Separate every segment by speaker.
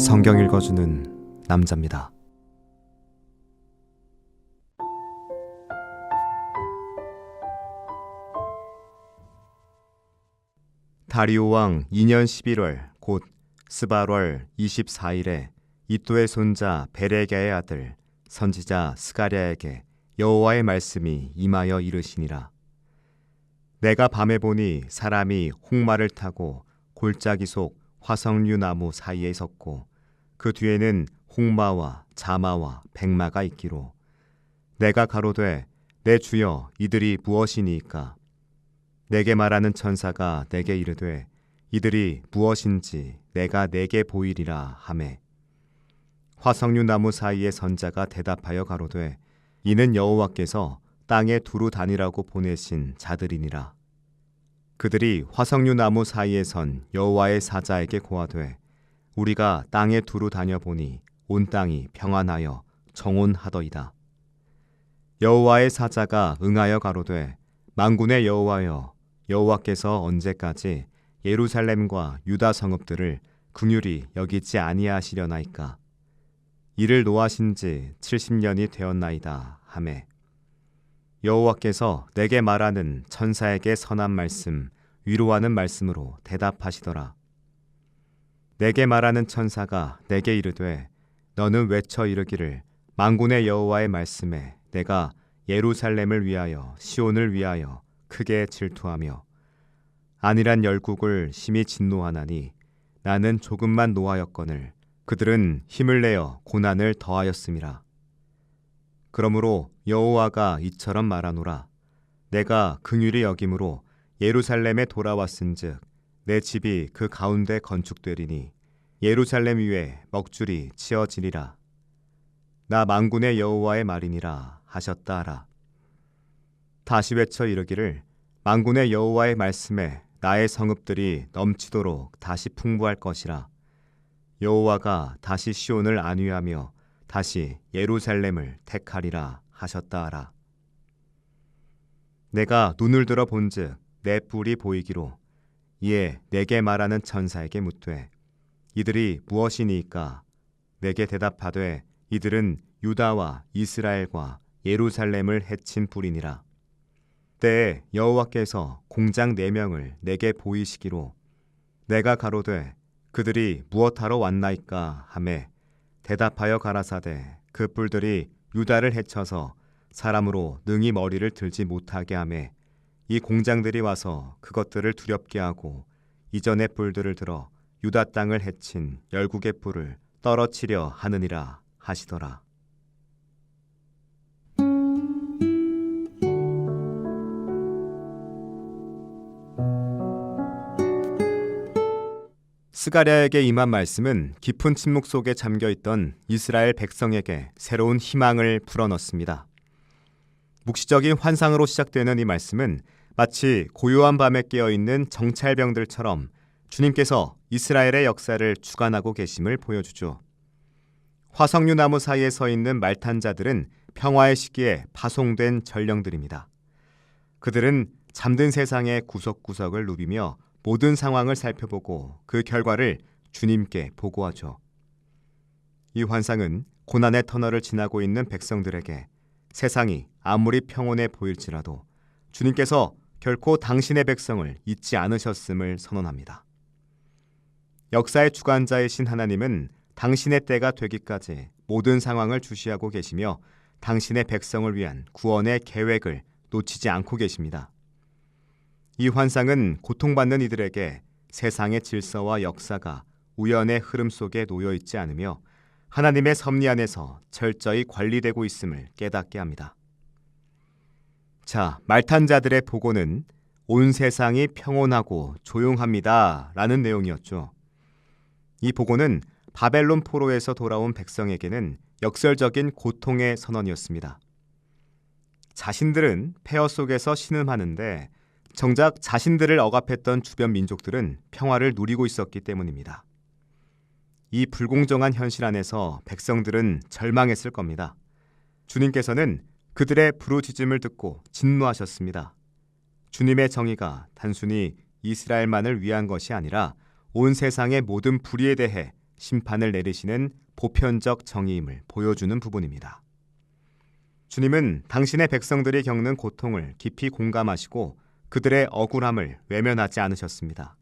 Speaker 1: 성경 읽어주는 남자입니다. 다리오 왕 2년 11월 곧 스발월 24일에 이또의 손자 베레랴의 아들 선지자 스가랴에게 여호와의 말씀이 임하여 이르시니라. 내가 밤에 보니 사람이 홍마를 타고 골짜기 속 화석류 나무 사이에 섰고 그 뒤에는 홍마와 자마와 백마가 있기로 내가 가로되 내 주여 이들이 무엇이니이까? 내게 말하는 천사가 내게 이르되 이들이 무엇인지 내가 내게 보이리라 하매 화석류 나무 사이에 선 자가 대답하여 가로되 이는 여호와께서 땅에 두루 다니라고 보내신 자들이니라. 그들이 화석류 나무 사이에 선 여호와의 사자에게 고하되 우리가 땅에 두루 다녀보니 온 땅이 평안하여 정온하더이다. 여호와의 사자가 응하여 가로되 만군의 여호와여 여호와께서 언제까지 예루살렘과 유다 성읍들을 긍휼히 여기지 아니하시려나이까? 이를 노하신 지 70년이 되었나이다 하매 여호와께서 내게 말하는 천사에게 선한 말씀 위로하는 말씀으로 대답하시더라. 내게 말하는 천사가 내게 이르되 너는 외쳐 이르기를 만군의 여호와의 말씀에 내가 예루살렘을 위하여 시온을 위하여 크게 질투하며 안일한 열국을 심히 진노하나니 나는 조금만 노하였거늘 그들은 힘을 내어 고난을 더하였음이라. 그러므로 여호와가 이처럼 말하노라. 내가 긍휼히 여김으로 예루살렘에 돌아왔은즉 내 집이 그 가운데 건축되리니 예루살렘 위에 먹줄이 치어지리라. 나 만군의 여호와의 말이니라 하셨다 하라. 다시 외쳐 이르기를 만군의 여호와의 말씀에 나의 성읍들이 넘치도록 다시 풍부할 것이라. 여호와가 다시 시온을 안위하며 다시 예루살렘을 택하리라 하셨다 하라. 내가 눈을 들어 본즉 내 뿔이 보이기로 이에 내게 말하는 천사에게 묻되 이들이 무엇이니이까? 내게 대답하되 이들은 유다와 이스라엘과 예루살렘을 해친 뿔이니라. 때에 여호와께서 공장 4명을 내게 보이시기로 내가 가로되 그들이 무엇하러 왔나이까 하매 대답하여 가라사대 그 뿔들이 유다를 해쳐서 사람으로 능히 머리를 들지 못하게 하매 이 공장들이 와서 그것들을 두렵게 하고 이전의 뿔들을 들어 유다 땅을 해친 열국의 뿔을 떨어치려 하느니라 하시더라. 스가랴에게 임한 말씀은 깊은 침묵 속에 잠겨있던 이스라엘 백성에게 새로운 희망을 불어넣습니다. 묵시적인 환상으로 시작되는 이 말씀은 마치 고요한 밤에 깨어있는 정찰병들처럼 주님께서 이스라엘의 역사를 주관하고 계심을 보여주죠. 화석류 나무 사이에 서 있는 말탄 자들은 평화의 시기에 파송된 전령들입니다. 그들은 잠든 세상의 구석구석을 누비며 모든 상황을 살펴보고 그 결과를 주님께 보고하죠. 이 환상은 고난의 터널을 지나고 있는 백성들에게 세상이 아무리 평온해 보일지라도 주님께서 결코 당신의 백성을 잊지 않으셨음을 선언합니다. 역사의 주관자이신 하나님은 당신의 때가 되기까지 모든 상황을 주시하고 계시며 당신의 백성을 위한 구원의 계획을 놓치지 않고 계십니다. 이 환상은 고통받는 이들에게 세상의 질서와 역사가 우연의 흐름 속에 놓여있지 않으며 하나님의 섭리 안에서 철저히 관리되고 있음을 깨닫게 합니다. 자, 말탄 자들의 보고는 온 세상이 평온하고 조용합니다 라는 내용이었죠. 이 보고는 바벨론 포로에서 돌아온 백성에게는 역설적인 고통의 선언이었습니다. 자신들은 폐허 속에서 신음하는데 정작 자신들을 억압했던 주변 민족들은 평화를 누리고 있었기 때문입니다. 이 불공정한 현실 안에서 백성들은 절망했을 겁니다. 주님께서는 그들의 부르짖음을 듣고 진노하셨습니다. 주님의 정의가 단순히 이스라엘만을 위한 것이 아니라 온 세상의 모든 불의에 대해 심판을 내리시는 보편적 정의임을 보여주는 부분입니다. 주님은 당신의 백성들이 겪는 고통을 깊이 공감하시고 그들의 억울함을 외면하지 않으셨습니다.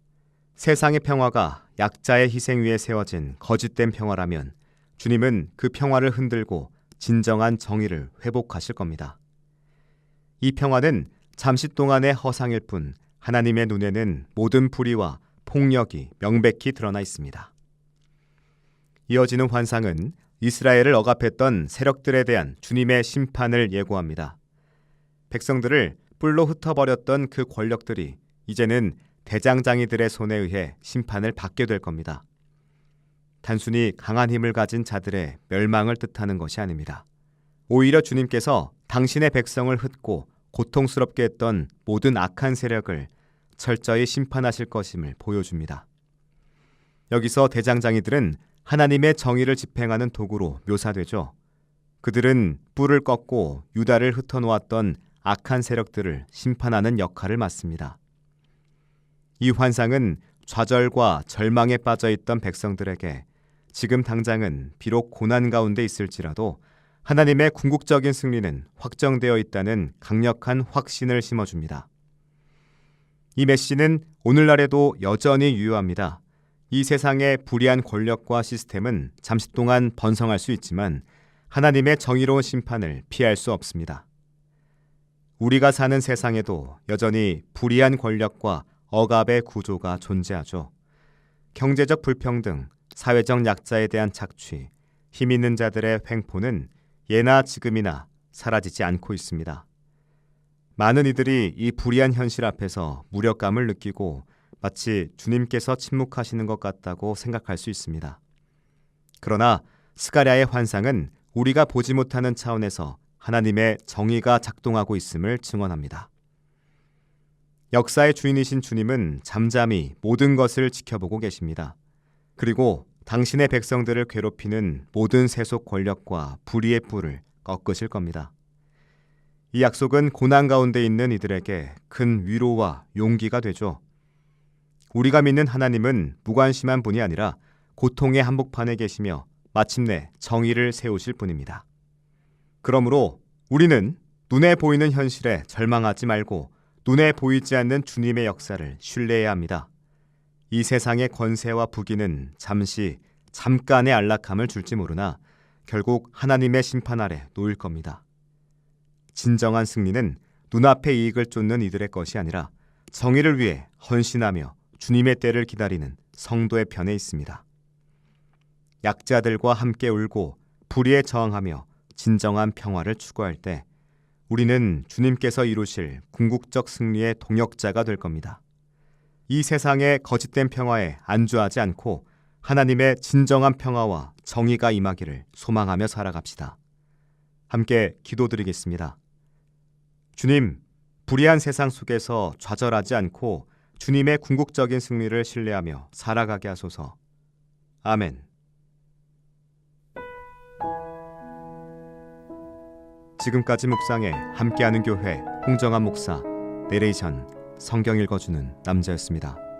Speaker 1: 세상의 평화가 약자의 희생 위에 세워진 거짓된 평화라면 주님은 그 평화를 흔들고 진정한 정의를 회복하실 겁니다. 이 평화는 잠시 동안의 허상일 뿐 하나님의 눈에는 모든 불의와 폭력이 명백히 드러나 있습니다. 이어지는 환상은 이스라엘을 억압했던 세력들에 대한 주님의 심판을 예고합니다. 백성들을 뿔로 흩어버렸던 그 권력들이 이제는 대장장이들의 손에 의해 심판을 받게 될 겁니다. 단순히 강한 힘을 가진 자들의 멸망을 뜻하는 것이 아닙니다. 오히려 주님께서 당신의 백성을 흩고 고통스럽게 했던 모든 악한 세력을 철저히 심판하실 것임을 보여줍니다. 여기서 대장장이들은 하나님의 정의를 집행하는 도구로 묘사되죠. 그들은 뿔을 꺾고 유다를 흩어놓았던 악한 세력들을 심판하는 역할을 맡습니다. 이 환상은 좌절과 절망에 빠져있던 백성들에게 지금 당장은 비록 고난 가운데 있을지라도 하나님의 궁극적인 승리는 확정되어 있다는 강력한 확신을 심어줍니다. 이 메시지는 오늘날에도 여전히 유효합니다. 이 세상의 불의한 권력과 시스템은 잠시 동안 번성할 수 있지만 하나님의 정의로운 심판을 피할 수 없습니다. 우리가 사는 세상에도 여전히 불의한 권력과 억압의 구조가 존재하죠. 경제적 불평등, 사회적 약자에 대한 착취, 힘 있는 자들의 횡포는 예나 지금이나 사라지지 않고 있습니다. 많은 이들이 이 불의한 현실 앞에서 무력감을 느끼고 마치 주님께서 침묵하시는 것 같다고 생각할 수 있습니다. 그러나 스가랴의 환상은 우리가 보지 못하는 차원에서 하나님의 정의가 작동하고 있음을 증언합니다. 역사의 주인이신 주님은 잠잠히 모든 것을 지켜보고 계십니다. 그리고 당신의 백성들을 괴롭히는 모든 세속 권력과 불의의 뿔을 꺾으실 겁니다. 이 약속은 고난 가운데 있는 이들에게 큰 위로와 용기가 되죠. 우리가 믿는 하나님은 무관심한 분이 아니라 고통의 한복판에 계시며 마침내 정의를 세우실 분입니다. 그러므로 우리는 눈에 보이는 현실에 절망하지 말고 눈에 보이지 않는 주님의 역사를 신뢰해야 합니다. 이 세상의 권세와 부귀는 잠깐의 안락함을 줄지 모르나 결국 하나님의 심판 아래 놓일 겁니다. 진정한 승리는 눈앞의 이익을 쫓는 이들의 것이 아니라 정의를 위해 헌신하며 주님의 때를 기다리는 성도의 편에 있습니다. 약자들과 함께 울고 불의에 저항하며 진정한 평화를 추구할 때 우리는 주님께서 이루실 궁극적 승리의 동역자가 될 겁니다. 이 세상의 거짓된 평화에 안주하지 않고 하나님의 진정한 평화와 정의가 임하기를 소망하며 살아갑시다. 함께 기도드리겠습니다. 주님, 불의한 세상 속에서 좌절하지 않고 주님의 궁극적인 승리를 신뢰하며 살아가게 하소서. 아멘. 지금까지 묵상에 함께하는 교회 홍정한 목사, 내레이션 성경 읽어주는 남자였습니다.